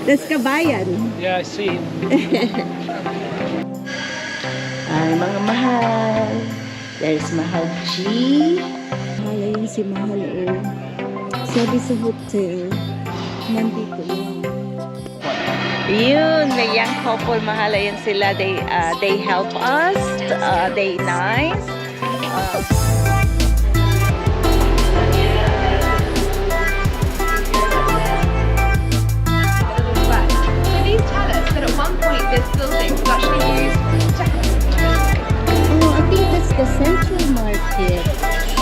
That's kabayan. Yeah, I see him. Ay, mga mahal. There's Mahal G. Mahal ayun si Mahal O. Sabi sa hotel, nandito lang. Yun, may young couple. Mahal ayun sila. They help us. They nice. This building was actually used to... Oh, I think that's the Central Market.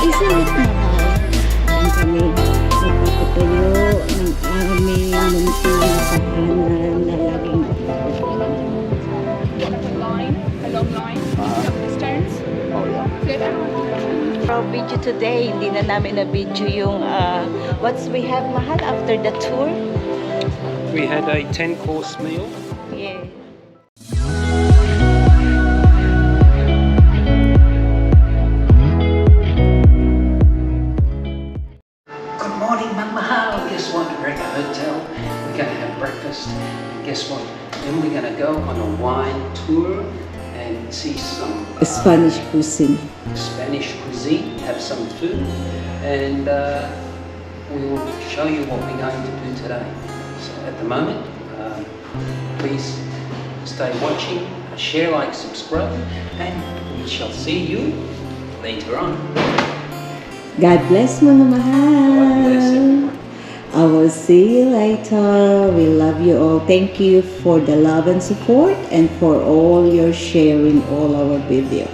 Isn't it mahal? Yan kami nagpapatayo ng aming munting tahanan na laging a long line, up the stones. Our video today, hindi na namin na-video yung what's we have, Mahal, after the tour? We had a 10-course meal. Yeah. Good morning, Mahal. Guess what? We're at the hotel. We're going to have breakfast. And guess what? Then we're going to go on a wine tour and see some Spanish cuisine. Spanish cuisine, have some food, and we will show you what we're going to do today. So at the moment, please stay watching, share, like, subscribe, and we shall see you later on. God bless mga mahal. God bless you. I will see you later. We love you all. Thank you for the love and support and for all your sharing all our video.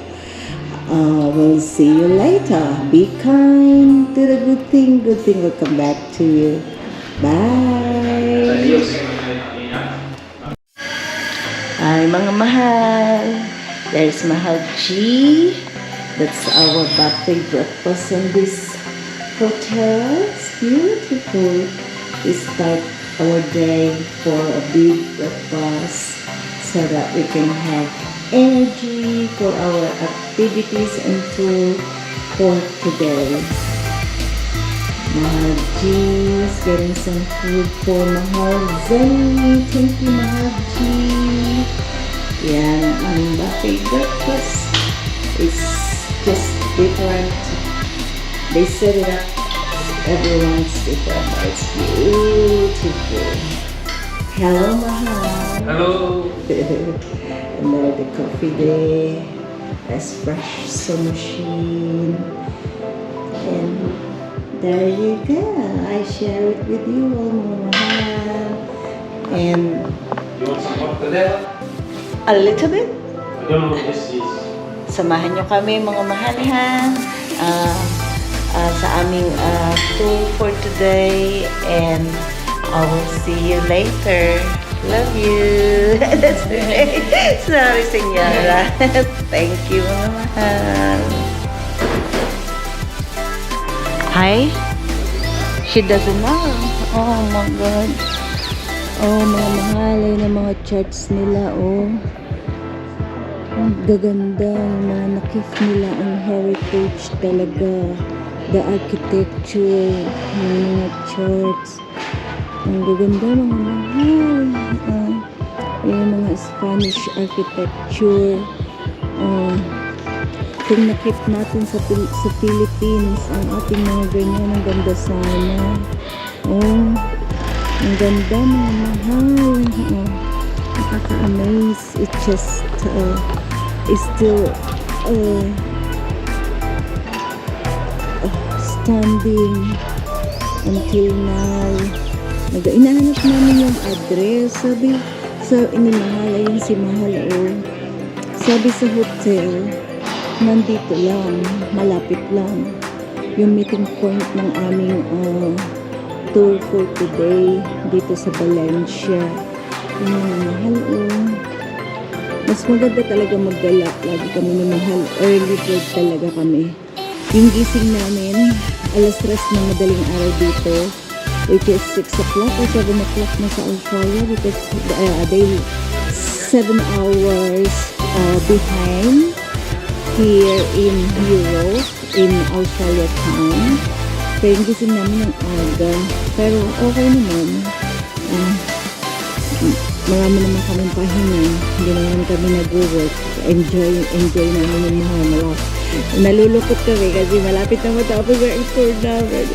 We'll see you later. Be kind. Do the good thing. Good thing will come back to you. Bye. Ay, mga mahal. There's Mahal G. That's our buffet breakfast in this hotel. It's beautiful. We start our day for a big breakfast so that we can have energy for our activities and tour for today. Mahal G is getting some food for Mahal Zen. Thank you, Mahal G. Yan ang buffet breakfast. It's just different. They set it up. Everyone's different. It's beautiful. Hello, Mahal. Hello. And there the coffee there. Espresso machine. And there you go. I share it with you all, Mahal. And You want some mortadella? a little bit. I don't know what this is. Samahan nyo kami mga mahal ha sa aming tour for today, and I will see you later. Love you. That's right. Sorry, senyora. Thank you mga mahal. Hi? She doesn't know. Oh my God. Oh mga mahal, ayun ang mga charts nila. Oh, ang gaganda, mga nakif nila ang heritage talaga, the architecture ng mga charts. Ang gaganda mga mahal. Yung mga Spanish architecture. Kung nakip natin sa Philippines ang ating mga ganyan, ang ganda sana. Ang ganda mga mahal. Nakaka-amaze. It just is still standing until now. Inahanap namin yung address. Sabi inimahal yun si Mahal O. Sabi sa hotel, nandito lang, malapit lang yung meeting point ng aming tour for today dito sa Valencia. Yung mga Mahal O. Mas maganda talaga maggala. Lagi kami ni Mahal. Early bird talaga kami. Yung gising namin, alas 3 ng madaling araw dito, which is 6 o'clock or 7 o'clock na sa Australia, because they 7 hours behind here in Europe, in Australia time. Kaya yung gising namin ng aga. Pero okay naman. marami naman kaming pahinga. Hindi naman kami nag-work. Enjoy namin yung mga nalulukot kami kasi malapit na matapos ang tour namin.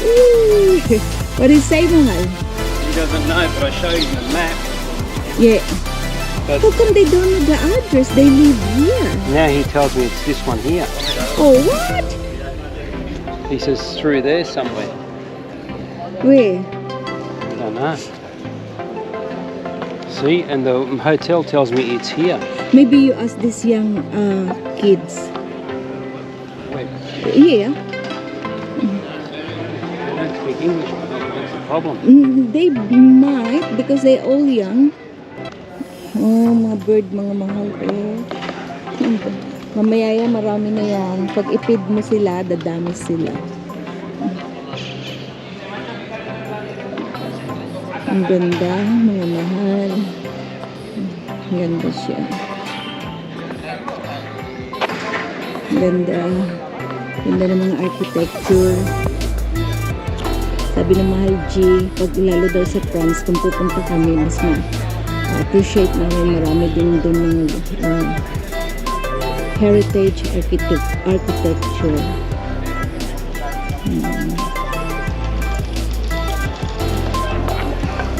What is say, mahal? He doesn't know, but I show him the map. Yeah. But How come they don't know the address? They live here. now he tells me it's this one here. Oh, what? He says through there somewhere. Where? I don't know. See, and the hotel tells me it's here. Maybe you ask these young kids. Wait, Yeah. they don't speak English, that's the problem. They might because they're all young. Oh, mga bird, mga mahal eh. Mamaya yan, marami na yan. Pag ipid mo sila, dadami sila. Ang ganda, mga mahal. Ang ganda siya. Ang ganda. Ganda ng mga architecture. Sabi ng mahal G, pag lalo daw sa France, kung pupunta kami, mas appreciate namin marami din doon ng heritage architecture.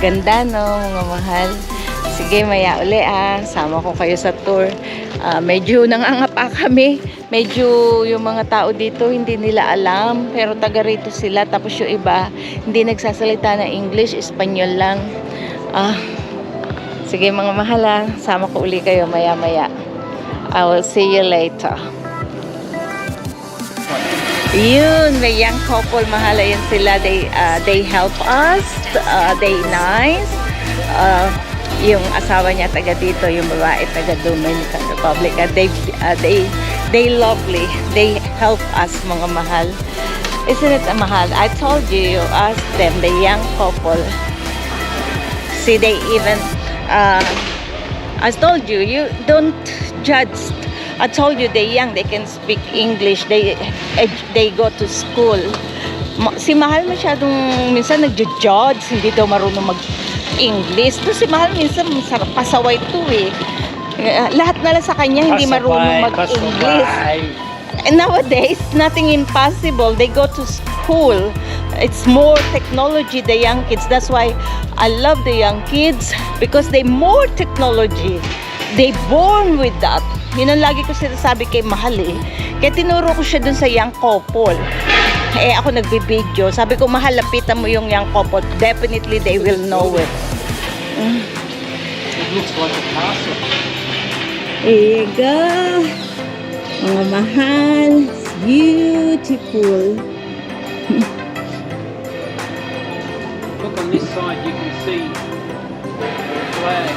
Ganda no, mga mahal. Sige, maya uli sama ko kayo sa tour. Medyo nangangapa kami. Medyo yung mga tao dito hindi nila alam, pero taga rito sila. Tapos yung iba hindi nagsasalita ng English, Espanyol lang. Sige mga mahal, sama ko uli kayo maya maya. I will see you later. Yun, may young couple, mahala yun sila. They help us. They nice. Yung asawa niya taga dito, yung babae taga Dominican Republic. They lovely. They help us, mga mahal. Isn't it mahal? I told you, ask them, the young couple. See, they even I told you, you don't judge. I told you they're young, they can speak English, they go to school. Si Mahal masyadong minsan nagjo-judge, hindi daw marunong mag-English. To si Mahal minsan pasaway to eh. Lahat na lang sa kanya hindi marunong mag-English. And nowadays, nothing impossible. They go to school. It's more technology, the young kids. That's why I love the young kids because they more technology. They born with that. Yun ang lagi ko sinasabi kay Mahal eh. Kaya tinuro ko siya dun sa young couple. Eh ako nagbibideo. Sabi ko, Mahal, lapitan mo yung young couple. Definitely they will know it. It looks like a castle. Here you go. Mga mahal. It's beautiful. Look on this side, you can see the flag.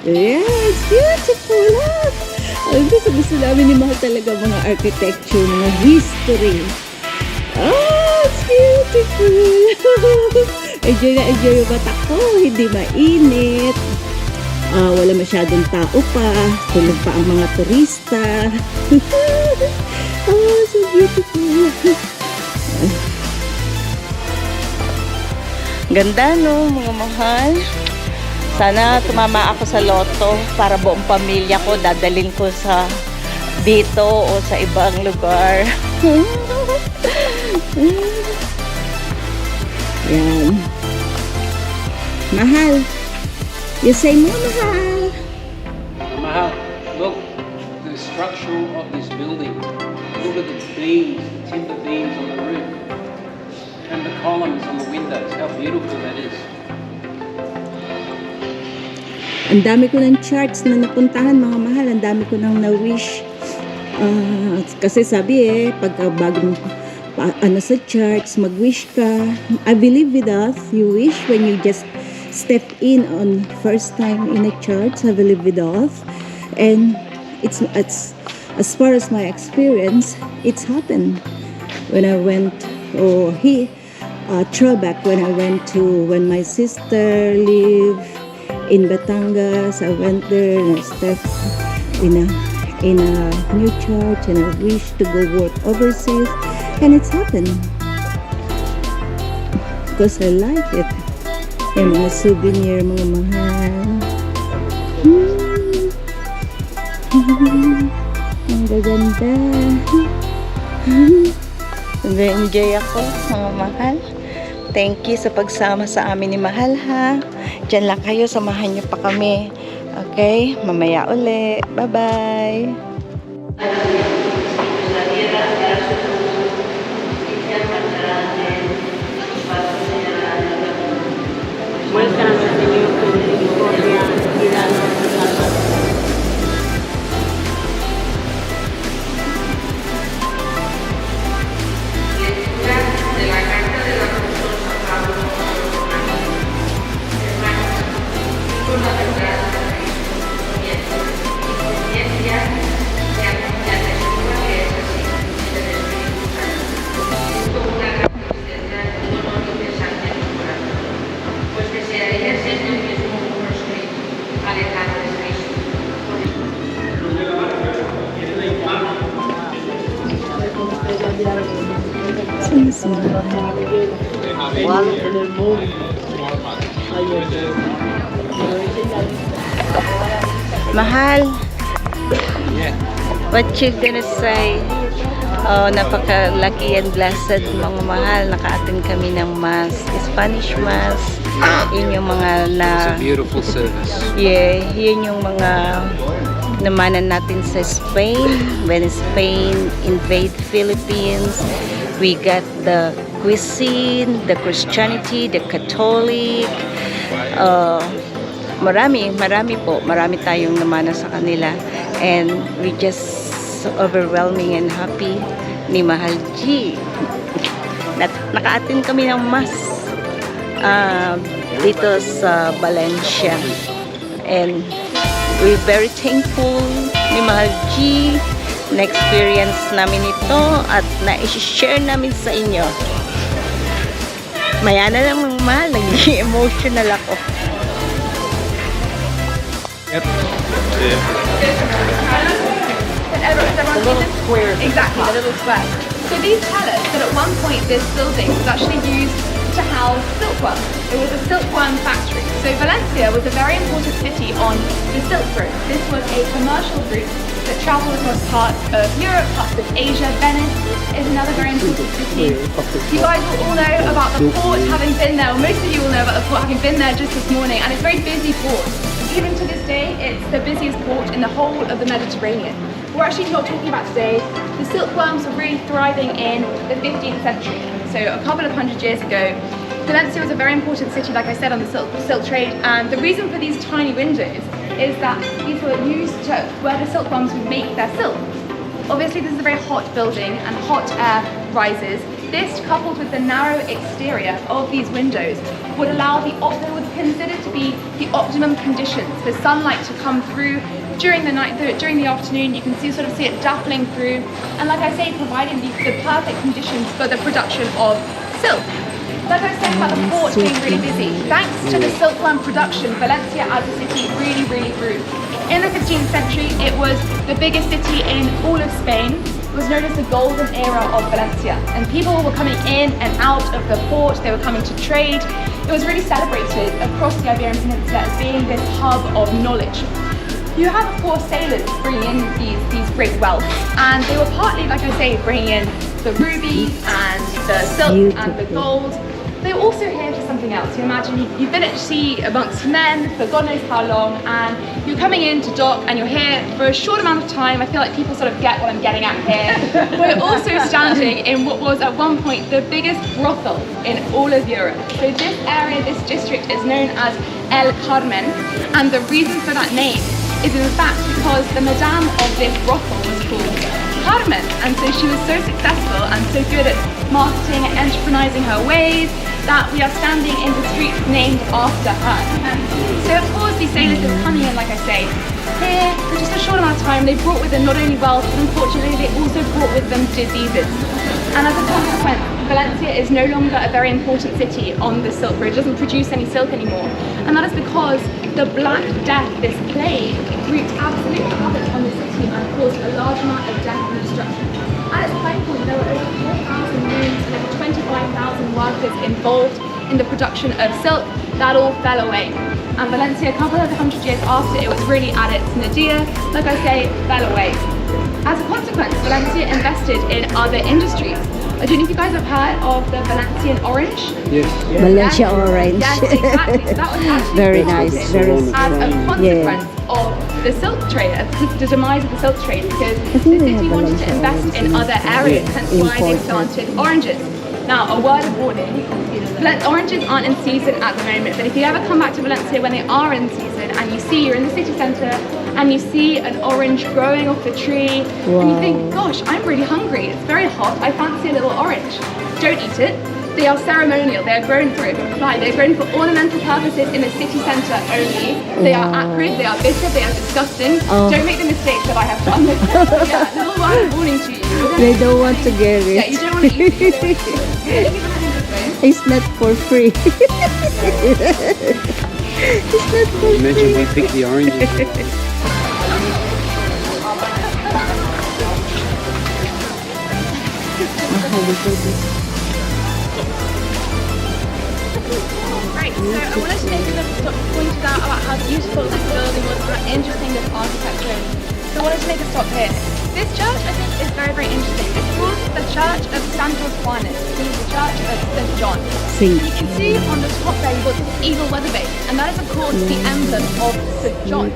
Yeah, it's beautiful. Ang gusto namin ni Mahal talaga mga architecture, mga history. Oh, it's beautiful. Enjoy na enjoy yung mata ko. Hindi mainit. Wala masyadong tao pa. Tulog pa ang mga turista. Oh, so beautiful. Ganda no, mga mahal. Sana tumama ako sa loto para buong pamilya ko dadalhin ko sa dito o sa ibang lugar. Yan. Mahal. You say mo, Mahal. Mahal, look, the structure of this building. Look at the beams, the timber beams on the roof. And the columns on the windows. How beautiful that is. Ang dami ko ng charts na napuntahan, mga mahal. Ang dami ko nang na-wish. Kasi sabi pagka bagong sa charts, mag-wish ka. I believe with us, you wish when you just step in on first time in a church. I believe with us. And it's as far as my experience, it's happened. When I went, throwback when I went to, when my sister lived in Batangas, I went there and I stepped in a new church and I wished to go work overseas, and it's happened. because I like it. Yung mga souvenir, mga mahal. Ang gaganda. Nag-enjoy ako, mga mahal. Thank you sa pagsama sa amin ni Mahal, ha. Diyan lang kayo, samahan niyo pa kami. Okay? Mamaya uli. Bye-bye. Mahal, what you gonna say? Oh, napakalaki and blessed, mga mahal. Nakaatin kami ng mass, Spanish mass. Yun yung mga na... It's a beautiful service. Yeah, yun yung mga namanan natin sa Spain. When Spain invade Philippines, we got the cuisine, the Christianity, the Catholic. Marami tayong namana sa kanila, and we just so overwhelming and happy ni Mahal G. Nakaatin kami ng mass dito sa Valencia, and we're very thankful ni Mahal G na experience namin ito at na-share namin sa inyo. Maya na lang, mga mahal, naging emotional ako. Yep. The little squares. Exactly, the little squares. So these tell us that at one point this building was actually used to house silkworms. It was a silkworm factory. So Valencia was a very important city on the Silk Road. This was a commercial route that travelled across parts of Europe, parts of Asia. Venice is another very important city. You guys will all know about the port, having been there, or most of you will know about the port, having been there just this morning, and it's a very busy port. Even to this day, it's the busiest port in the whole of the Mediterranean. We're actually not talking about today. The silkworms were really thriving in the 15th century. So a couple of hundred years ago, Valencia was a very important city, like I said, on the silk trade. And the reason for these tiny windows is that these were used to where the silkworms would make their silk. Obviously, this is a very hot building and hot air rises. This, coupled with the narrow exterior of these windows, would allow they would consider to be the optimum conditions for sunlight to come through during the night, during the afternoon. You can see it dappling through, and like I say, providing the perfect conditions for the production of silk. Like I was saying about the port being really busy, thanks to the silkworm production, Valencia as a city really grew. In the 15th century, it was the biggest city in all of Spain. It was known as the golden era of Valencia, and people were coming in and out of the port. They were coming to trade. It was really celebrated across the Iberian Peninsula as being this hub of knowledge. You have, of course, sailors bringing in these great wealth, and they were partly, like I say, bringing in the rubies and the silk and the gold. They were also here for something else. You imagine you've been at sea amongst men for God knows how long, and you're coming in to dock and you're here for a short amount of time. I feel like people sort of get what I'm getting at here. We're also standing in what was at one point the biggest brothel in all of Europe. So this area, this district, is known as El Carmen, and the reason for that name is in fact because the madame of this brothel was called Carmen, and so she was so successful and so good at marketing and enterprising her ways that we are standing in the street named after her. So of course these sailors are coming in, like I say, here for just a short amount of time. They brought with them not only wealth, but unfortunately they also brought with them diseases. And as a consequence, Valencia is no longer a very important city on the Silk Road. It doesn't produce any silk anymore. And that is because the Black Death, this plague, wreaked absolute havoc on the city and caused a large amount of death and destruction. At its high point, there were over 4,000 rooms and over 25,000 workers involved in the production of silk, that all fell away. And Valencia, a couple of hundred years after it was really at its nadir, like I say, fell away. As a consequence, Valencia invested in other industries. I don't know if you guys have heard of the Valencian orange. Yes. Valencia orange. Yes, exactly. So that was actually Very created nice, very as a consequence of the silk trade, the demise of the silk trade, because the think they city have wanted to Valencia invest orange in in other areas, hence why they imported. planted oranges. Now, a word of warning, oranges aren't in season at the moment, but if you ever come back to Valencia when they are in season and you see you're in the city centre and you see an orange growing off the tree and you think, gosh, I'm really hungry, it's very hot, I fancy a little orange. Don't eat it. They are ceremonial, they are grown for fly, they're grown for ornamental purposes in the city centre only. They are acrid, they are bitter, they are disgusting. Don't make the mistake that I have done. Yeah, a little word of warning to you. They don't want to get it. Yeah, you don't want to eat it. It's not for free. It's not for Imagine we free. pick the oranges. Right, so I wanted to make a little point about how beautiful this building was, how interesting this architecture is. So I wanted to make a stop here. This church, I think, is very, very interesting. It's called the Church of Santos Juanes, which means the Church of St. John. Saint. You can see on the top there, you've got this eagle weather vane, and that is, of course, the emblem of St. John.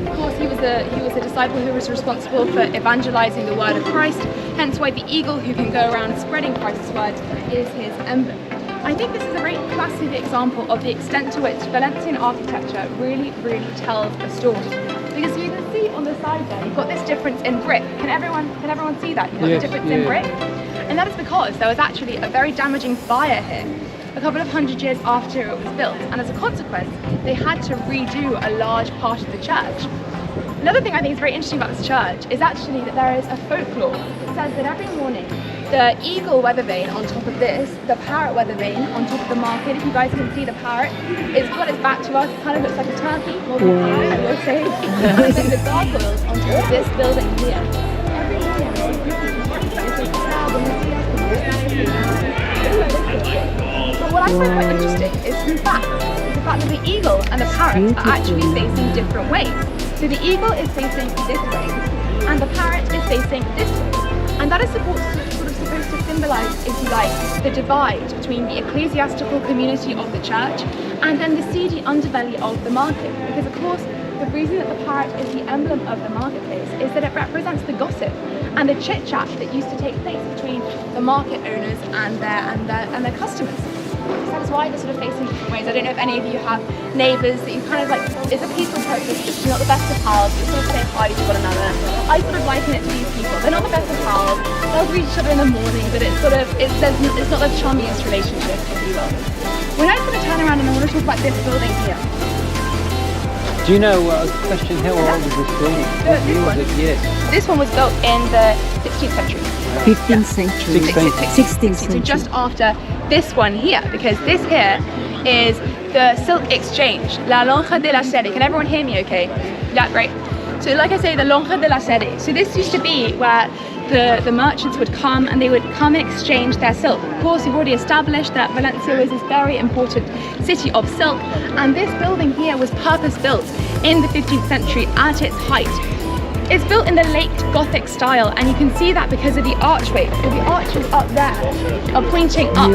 Of course, he was a disciple who was responsible for evangelizing the word of Christ, hence why the eagle who can go around spreading Christ's word is his emblem. I think this is a very classic example of the extent to which Valencian architecture really, really tells a story. Because you can see on the side there, you've got this difference in brick. Can everyone see that? You've got the difference in brick? And that is because there was actually a very damaging fire here a couple of hundred years after it was built. And as a consequence, they had to redo a large part of the church. Another thing I think is very interesting about this church is actually that there is a folklore that says that every morning the eagle weather vane on top of this, the parrot weather vane on top of the market, if you guys can see the parrot, it's got its back to us, it kind of looks like a turkey, more than a parrot, I will say. And then the gargoyles on top of this building here. Every morning, but what I find quite interesting is the fact that the eagle and the parrot are actually facing different ways. So the eagle is facing this way, and the parrot is facing this way. And that is supposed to symbolize, if you like, the divide between the ecclesiastical community of the church and then the seedy underbelly of the market. Because of course, the reason that the parrot is the emblem of the marketplace is that it represents the gossip and the chit-chat that used to take place between the market owners and their customers. So that is why they're sort of facing different ways. I don't know if any of you have neighbours that you kind of like, it's a peaceful coexistence, you're not the best of pals, you sort of say hi to one another. I sort of liken it to these people. They're not the best of pals, they'll greet each other in the morning, but it's sort of, it's not the chummiest relationship, if you will. We're now going to turn around and I want to talk about this building here. Do you know, question, how old is this building? This one? Yes. This one was built in the 16th century. 15th century. 16th So century. just after this one here, because this here is the silk exchange, La Lonja de la Sede. Can everyone hear me okay? Yeah, great. So like I say, the Lonja de la Sede. So this used to be where the merchants would come and they would come and exchange their silk. Of course, we've already established that Valencia was this very important city of silk, and this building here was purpose-built in the 15th century at its height. It's built in the late Gothic style, and you can see that because of the archway. So the arches up there are pointing up.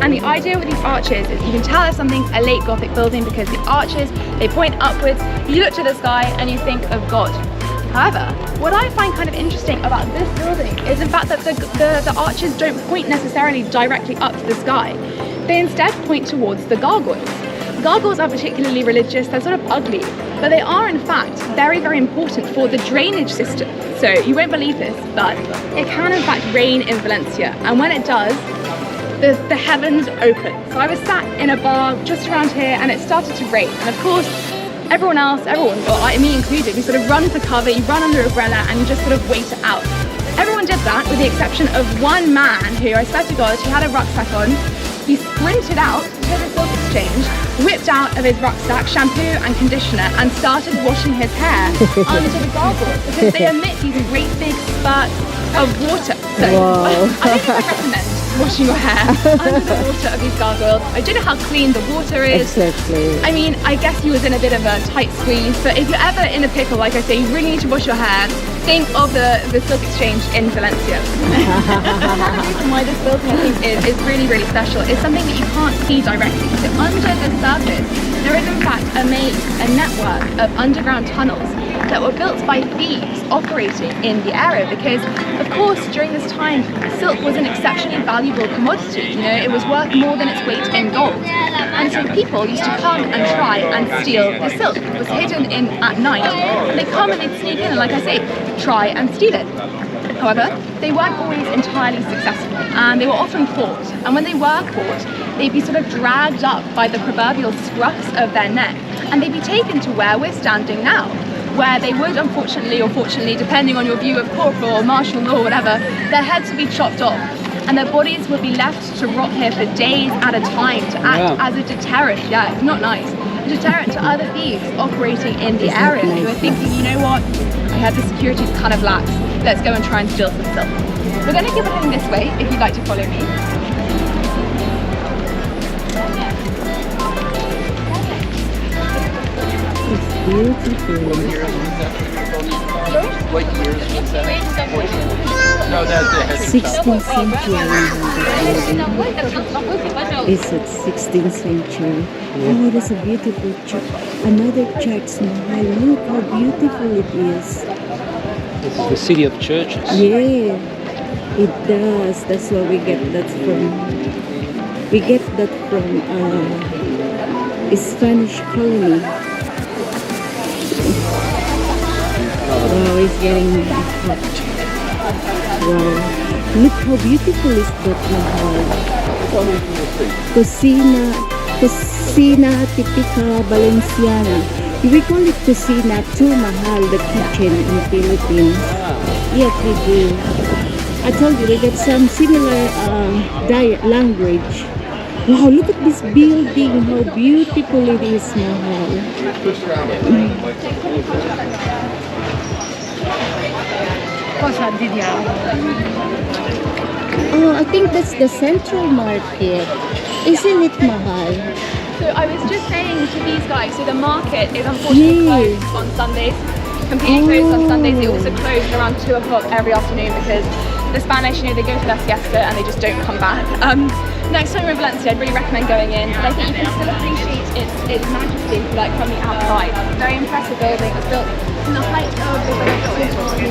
And the idea with these arches is you can tell if something's a late Gothic building because the arches, they point upwards, you look to the sky and you think of God. However, what I find kind of interesting about this building is in fact that the arches don't point necessarily directly up to the sky. They instead point towards the gargoyles. Gargoyles are particularly religious, they're sort of ugly, but they are in fact very, very important for the drainage system. So you won't believe this, but it can in fact rain in Valencia, and when it does, the heavens open. So I was sat in a bar just around here and it started to rain, and of course everyone, well, me included, we sort of run for cover, you run under an umbrella and you just sort of wait it out. Everyone did that with the exception of one man who, I swear to God, he had a rucksack on. He sprinted out to the silk exchange, whipped out of his rucksack shampoo and conditioner and started washing his hair under the gargoyles because they emit these great big spurts of water. So Wow. I think I recommend washing your hair under the water of these gargoyles. I don't know how clean the water is. Exactly. I mean, I guess he was in a bit of a tight squeeze, but if you're ever in a pickle, like I say, you really need to wash your hair. Think of the Silk Exchange in Valencia. Another reason why this building, I think, is really, really special is something that you can't see directly. So under the surface, there is in fact a network of underground tunnels that were built by thieves operating in the area, because of course during this time silk was an exceptionally valuable commodity. You know, it was worth more than its weight in gold, and so people used to come and try and steal the silk. It was hidden in at night, and they come and they'd sneak in and, like I say, try and steal it. However, they weren't always entirely successful, and they were often caught, and when they were caught, they'd be sort of dragged up by the proverbial scruffs of their neck, and they'd be taken to where we're standing now, where they would, unfortunately or fortunately, depending on your view of corporal or martial law or whatever, their heads would be chopped off and their bodies would be left to rot here for days at a time to act as a deterrent. Yeah, it's not nice. A deterrent to other thieves operating in the area who are thinking, you know what, I heard the security's kind of lax, let's go and try and steal some silk. We're going to keep heading this way if you'd like to follow me. Beautiful. What years was that? No, that's 16th century. Is it 16th century? Oh, that's a beautiful church. Another church, Mahal. Look how beautiful it is. This is the city of churches. Yeah, it does. That's where we get that from. We get that from a Spanish colony. Wow, it's getting hot. Wow. Look how beautiful is that Mahal. Cocina Típica Valenciana. We call it Cocina to Mahal, the kitchen in Philippines. Yes, we do. I told you we got some similar language. Wow, look at this building, how beautiful it is, Mahal. Oh, I think that's the central market. Isn't it, Mahal? So I was just saying to these guys, so the market is unfortunately closed on Sundays. Completely closed on Sundays. It also closed around 2 o'clock every afternoon because the Spanish, you know, they go to their siesta and they just don't come back. Next time we're in Valencia, I'd really recommend going in. And I think you can still appreciate its majesty, like from the outside. Very impressive building. It was built in the height of the Valencian period. But it's also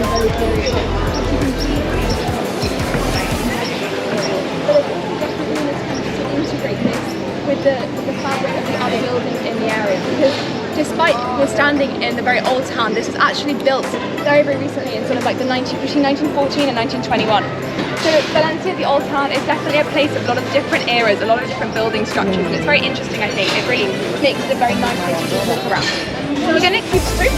definitely an attempt to integrate this with the fabric of the other buildings in the area, because despite we're standing in the very old town, this was actually built very, very recently in sort of like between 1914 and 1921. So Valencia, the old town, is definitely a place of a lot of different eras, a lot of different building structures, and it's very interesting, I think. It really makes it a very nice place to walk around. So we're going to keep through.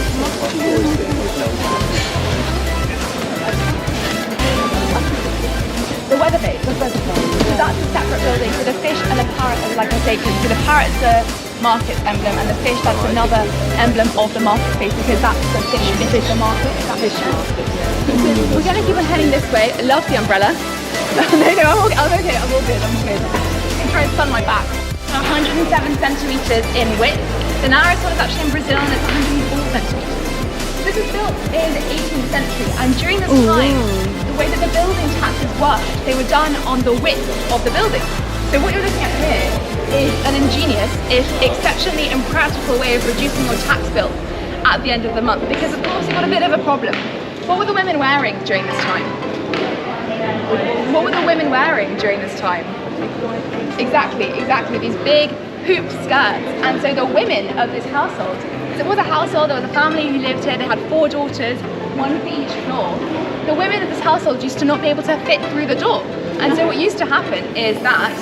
The weather base, so that's a separate building. So the fish and the parrot, like I say, so the parrot's the market emblem, and the fish, that's another emblem of the market space, because that's the fish is the market. That fish market. So we're going to keep on heading this way. I love the umbrella. No, I'm okay. I'm all good. I'm good. I'm trying to sun my back. 107 centimeters in width. The narrowest one is actually in Brazil, and it's 104 centimeters. This was built in the 18th century, and during this time, the way that the building taxes worked, they were done on the width of the building. So what you're looking at here is an ingenious, if exceptionally impractical way of reducing your tax bill at the end of the month, because of course you've got a bit of a problem. What were the women wearing during this time? What were the women wearing during this time? Exactly, these big hoop skirts. And so the women of this household, it was a household, there was a family who lived here, they had 4 daughters, 1 for each floor. The women of this household used to not be able to fit through the door. And so what used to happen is that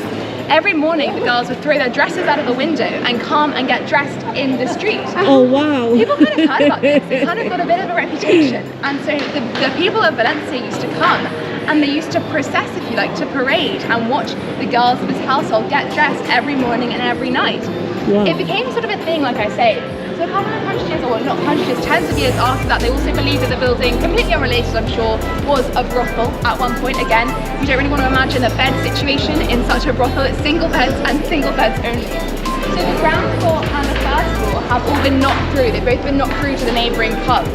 every morning the girls would throw their dresses out of the window and come and get dressed in the street. Oh wow. People kind of heard about this, it kind of got a bit of a reputation. And so the people of Valencia used to come and they used to process, if you like, to parade and watch the girls of this household get dressed every morning and every night. Wow. It became sort of a thing, like I say. So a couple of hundred years, or not hundred years, tens of years after that, they also believed that the building, completely unrelated I'm sure, was a brothel at one point. Again, you don't really want to imagine the bed situation in such a brothel. It's single beds and single beds only. So the ground floor and the first floor have all been knocked through. They've both been knocked through to the neighbouring pub.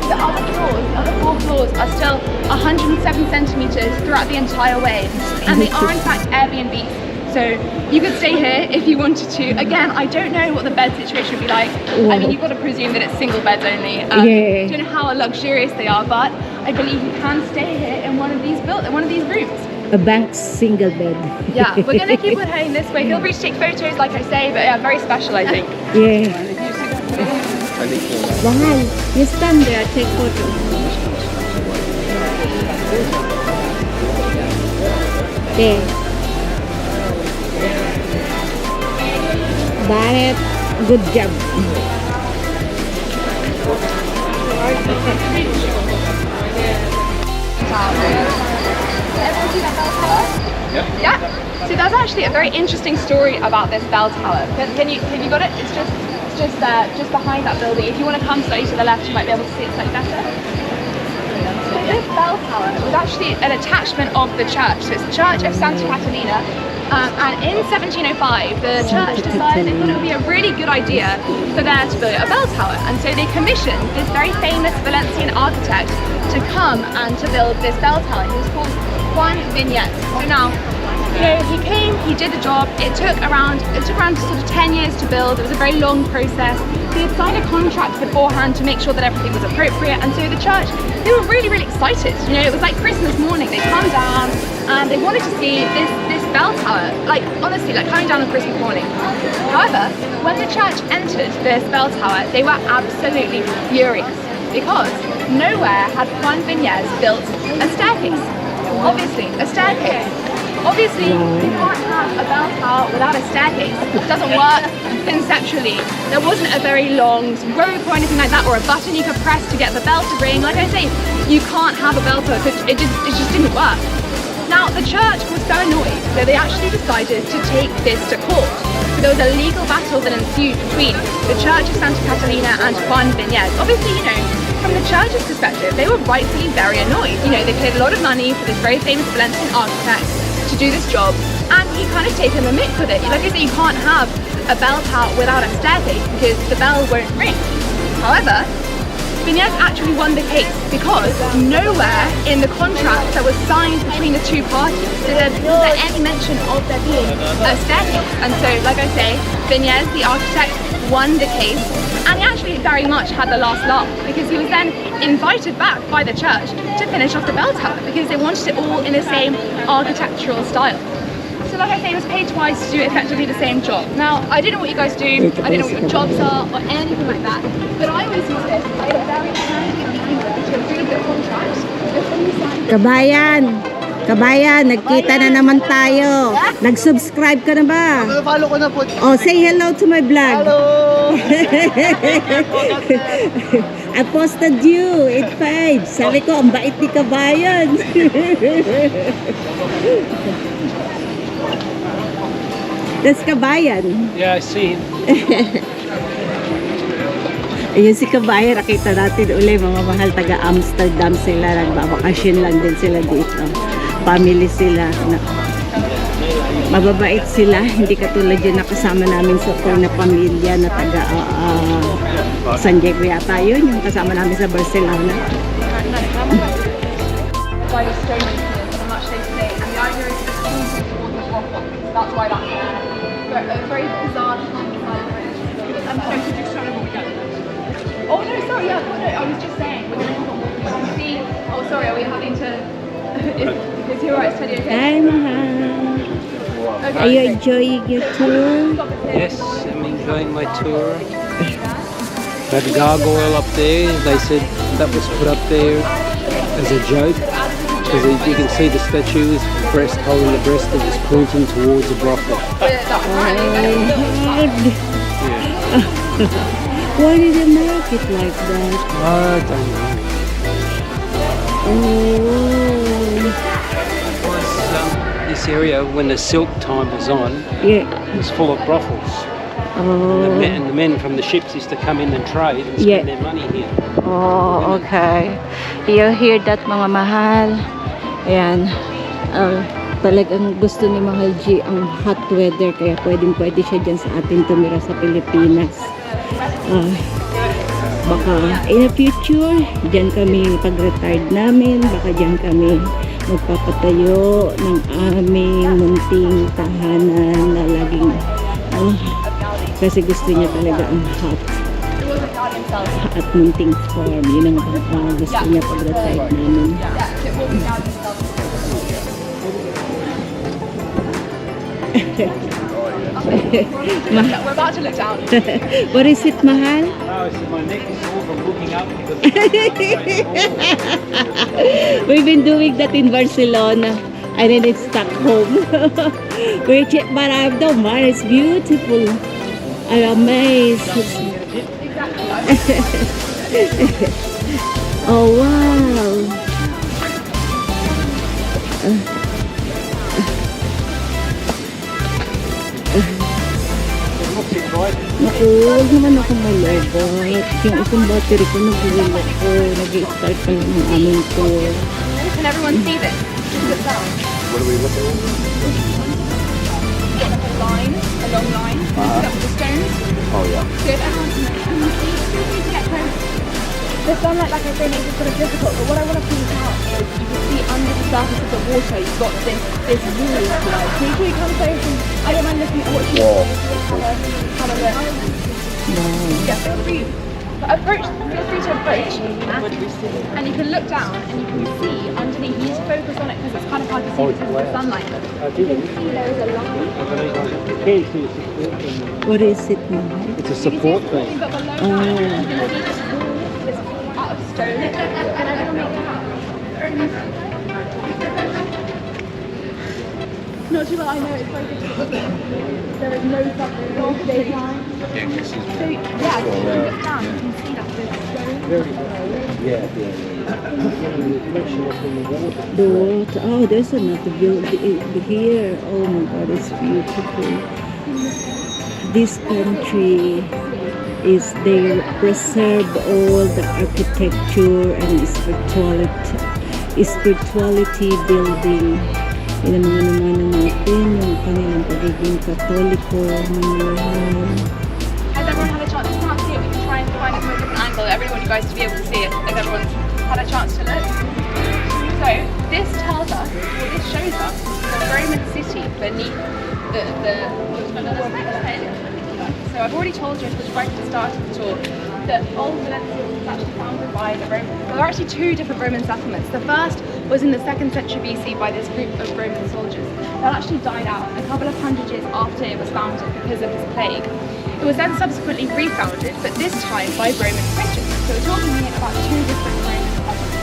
The other floors, the other 4 floors are still 107 centimetres throughout the entire way. And they are in fact Airbnbs. So you could stay here if you wanted to. Again, I don't know what the bed situation would be like. I mean, you've got to presume that it's single beds only. Yeah. Don't know how luxurious they are, but I believe you can stay here in one of these rooms. A bank's single bed. Yeah, we're going to keep on heading this way. Feel free to take photos, like I say, but yeah, very special, I think. Yeah. Wow, you stand there, take photos. Okay. Barret, good job. Everyone see that bell tower? Yeah. So there's actually a very interesting story about this bell tower. Can you got it? It's just behind that building. If you want to come slightly to the left, you might be able to see it slightly better. So this bell tower was actually an attachment of the church. So it's the Church of Santa Catalina. And in 1705, the church decided they thought it would be a really good idea for there to build a bell tower. And so they commissioned this very famous Valencian architect to come and to build this bell tower. He was called Juan Viñez. So now, you know, he came, he did the job. It took around sort of 10 years to build. It was a very long process. They had signed a contract beforehand to make sure that everything was appropriate. And so the church, they were really, really excited. You know, it was like Christmas morning. They come down and they wanted to see this bell tower, like honestly, like coming down on Christmas morning. However, when the church entered this bell tower, they were absolutely furious because nowhere had Juan Viñez built a staircase. Obviously, a staircase. Obviously, you can't have a bell tower without a staircase. It doesn't work conceptually. There wasn't a very long rope or anything like that, or a button you could press to get the bell to ring. Like I say, you can't have a bell tower. It just didn't work. Now, the church was so annoyed that they actually decided to take this to court. So there was a legal battle that ensued between the Church of Santa Catalina and Juan Viñez. Obviously, you know, from the church's perspective, they were rightfully very annoyed. You know, they paid a lot of money for this very famous Valencian architect to do this job, and he kind of taken the mick with it. Like I say, you can't have a bell tower without a staircase because the bell won't ring. However, Viñez actually won the case because nowhere in the contract that was signed between the two parties was there any mention of there being a staircase. And so, like I say, Viñez, the architect, won the case, and he actually very much had the last laugh because he was then invited back by the church to finish off the bell tower because they wanted it all in the same architectural style. So like I say, he was paid twice to do effectively the same job. Now, I don't know what you guys do, I don't know what your jobs are or anything like that, but I always use this. I have a very handy reminder to read the contract before you sign. Kabayan, nagkita na naman tayo. Nag-subscribe ka na ba? Follow ko na po. Oh, say hello to my vlog. Hello! I posted you, 8.5. Sabi ko, ang bait ni Kabayan. That's Kabayan. Yeah, I see him. Ayun si Kabayan, nakita natin uli, mga mahal, taga Amsterdam sila, nagbabakasyon lang din sila dito. Family sila, mababait sila, hindi katulad yun nakasama namin sa tour na pamilya na taga San Diego yata yun, yung kasama namin sa Barcelona. By the stone masonry and much they say, and the idea is just pointing towards the brothel. That's why that's there. But a very bizarre I'm sorry, could you show me what we got? Oh no, sorry, yeah, no, I was just saying, we're going to see, oh sorry, are we having to, is he alright, study okay? Hi, Mahal. Okay, Are you enjoying your tour? Yes, I'm enjoying my tour. That gargoyle up there, they said that was put up there as a joke. Because you can see the statue's breast, holding the breast that is pointing towards the brothel. Why did they make it like that? I don't know. Oh. It was, this area, when the silk time was on, Yeah. it was full of brothels. Oh. And the men from the ships used to come in and trade and spend Yeah. their money here. Oh, okay. You hear that, mga mahal? Ayan. Talagang gusto ni Mahal G ang hot weather, kaya pwede siya dyan sa atin tumira sa Pilipinas. Baka in the future, dyan kami pag-retired namin, baka dyan kami magpapatayo ng aming munting tahanan na laging kasi gusto niya talaga ang hot at munting farm. Yun ang gusto niya pag-retired namin. We're about to look down. What is it, Mahal? Oh, see, my neck is sore from looking up. We've been doing that in Barcelona and then in Stockholm. But I don't mind, it's beautiful. I'm amazed. Oh wow. Naku, huwag naman akong malobot. Yung isang battery ko, nag-wheel ako. Nag-i-start pa lang ang aming tour. Can everyone see this? Just look down. What are we looking at? You've got like a line, a long line, up with the stones. Oh yeah. So if everyone can see, it's too easy to get close. The sunlight, like I say, makes it sort of difficult, but what I want to point out is you can see under the surface of the water, you've got this wall, if you like. So you can come close and I don't mind looking at what you Wall. have a look. Yeah, feel free to approach, and you can look down and you can see underneath. You need to focus on it because it's kind of hard to see because of the sunlight. You can see there is a line. What is it, Mahal? It's a support thing. But below that, you can see this wall is out of stone, and I don't make it out. Not too well, I know it's very difficult. There is no stage line. So yeah, if you look down, you can see that there's stone. Yeah. The water. Oh, there's another building here. Oh my God, it's beautiful. This country is they preserve all the architecture and spirituality building. Yun ang mga naman natin, yung kanilang pagiging Katoliko, mga mahal. Has everyone had a chance to see it? We can try and find it from a different angle. Everyone, you guys to be able to see it if everyone's had a chance to look. So this tells us, or this shows us, the Roman city beneath the So I've already told you right at the start of the tour that old Valencia was actually founded by the Romans. There are actually two different Roman settlements. The first was in the 2nd century BC by this group of Roman soldiers. That actually died out a couple of hundred years after it was founded because of this plague. It was then subsequently refounded, but this time by Roman Christians. So we're talking here about two different Roman settlements.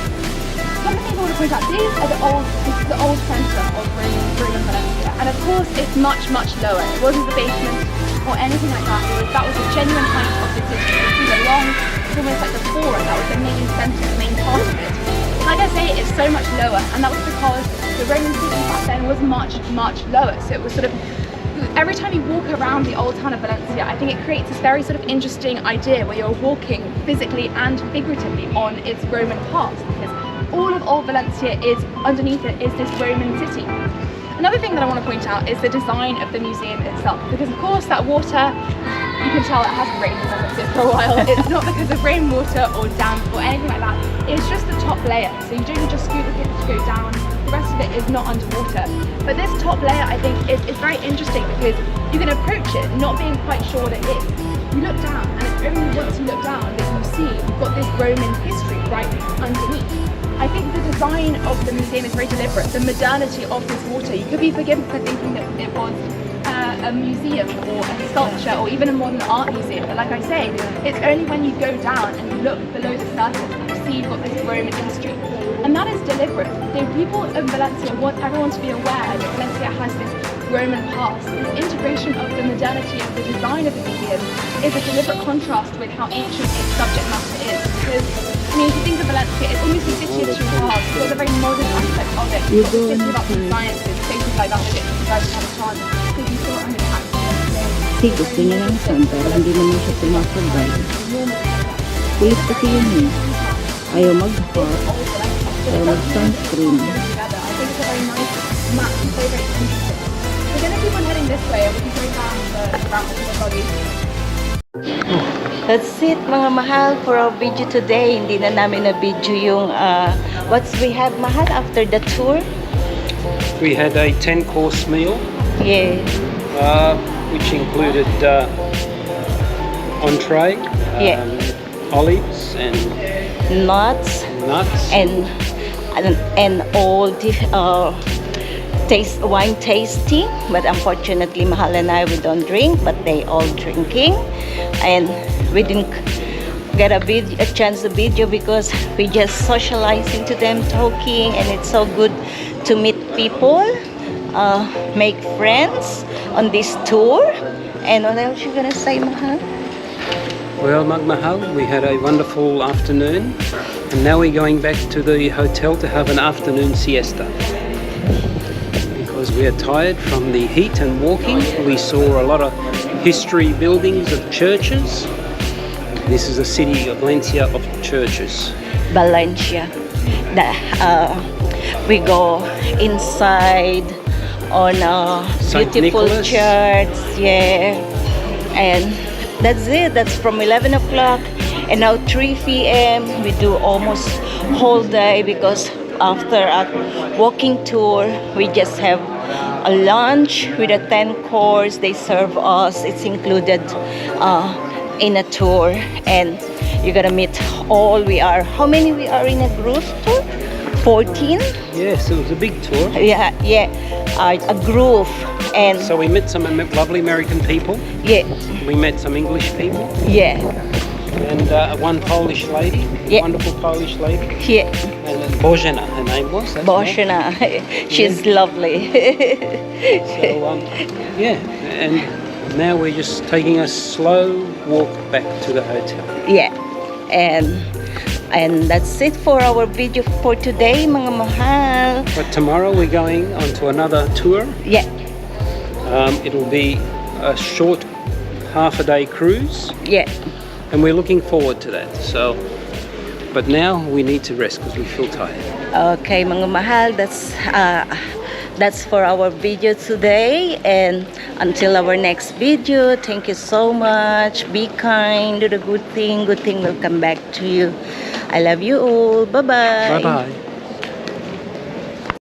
Something I want to point out, this is the old centre of Roman Valencia. And of course it's much, much lower. It wasn't the basement or anything like that. That was a genuine height of the city. You see the long, it's almost like the forum, that was the main centre, the main part of it. Like I say, it's so much lower, and that was because the Roman city back then was much, much lower. So it was sort of, every time you walk around the old town of Valencia, I think it creates this very sort of interesting idea where you're walking physically and figuratively on its Roman past, because all of old Valencia is, underneath it, is this Roman city. Another thing that I want to point out is the design of the museum itself, because of course that water, you can tell it hasn't rained for a while. It's not because of rainwater or damp or anything like that. It's just the top layer. So you don't just scoop the to go down. The rest of it is not underwater. But this top layer, I think, is very interesting because you can approach it not being quite sure what it is. You look down, and it's only once you look down that you see you've got this Roman history right underneath. I think the design of the museum is very deliberate. The modernity of this water, you could be forgiven for thinking that it was a museum or a sculpture or even a modern art museum. But like I say, it's only when you go down and you look below the surface that you see you've got this Roman history. And that is deliberate. The people of Valencia want everyone to be aware that Valencia has this Roman past. This integration of the modernity of the design of the museum is a deliberate contrast with how ancient its subject matter is. Because, I mean, if you think of Valencia, it's almost a city of two halves. It's got a very modern aspect of it. It's got the city about the sciences, places like that, that you guys have a chance. So you saw it on the Kasi gusto niya ng sun, pero hindi naman siya tumatagay. Kulit kasi yun eh. Ayaw mag-hot. Ayaw mag-sunscreen. I think it's a very nice map, so very interesting. We're going to keep on heading this way and we can go down the route of the body. That's it mga mahal for our video today. Hindi na namin na video yung what we have mahal after the tour. We had a 10-course meal, Yeah. which included entree, Yeah. olives and Nuts nuts. and all the wine tasting, but unfortunately mahal and I, we don't drink, but they all drinking, and we didn't get a chance to video because we just socializing to them, talking, and it's so good to meet people, make friends on this tour. And what else you gonna say, mahal? Well, Magmahal, we had a wonderful afternoon, and now we're going back to the hotel to have an afternoon siesta. Because we are tired from the heat and walking. We saw a lot of history buildings of churches. This is a city of Valencia of churches. Valencia. We go inside on a Saint beautiful Nicholas. church, yeah, and that's it. That's from 11 o'clock, and now 3 p.m. we do almost whole day because after a walking tour we just have a lunch with a 10-course. They serve us. It's included in a tour, and you're gonna meet all. How many we are in a group tour? 14. Yes, it was a big tour. Yeah, a group, and So we met some lovely American people. yeah, We met some English people yeah, and one Polish lady, Yeah. wonderful Polish lady. yeah. And Bożena, her name was. that's right. Boshana, she's lovely. So yeah, and now we're just taking a slow walk back to the hotel. Yeah, and that's it for our video for today, mga mahal. But tomorrow we're going on to another tour. Yeah, It'll be a short half-a-day cruise, yeah. and we're looking forward to that. So, but now we need to rest because we feel tired. Okay, mga mahal, that's for our video today, and until our next video, thank you so much. Be kind, do the good thing will come back to you. I love you all. Bye bye. Bye bye.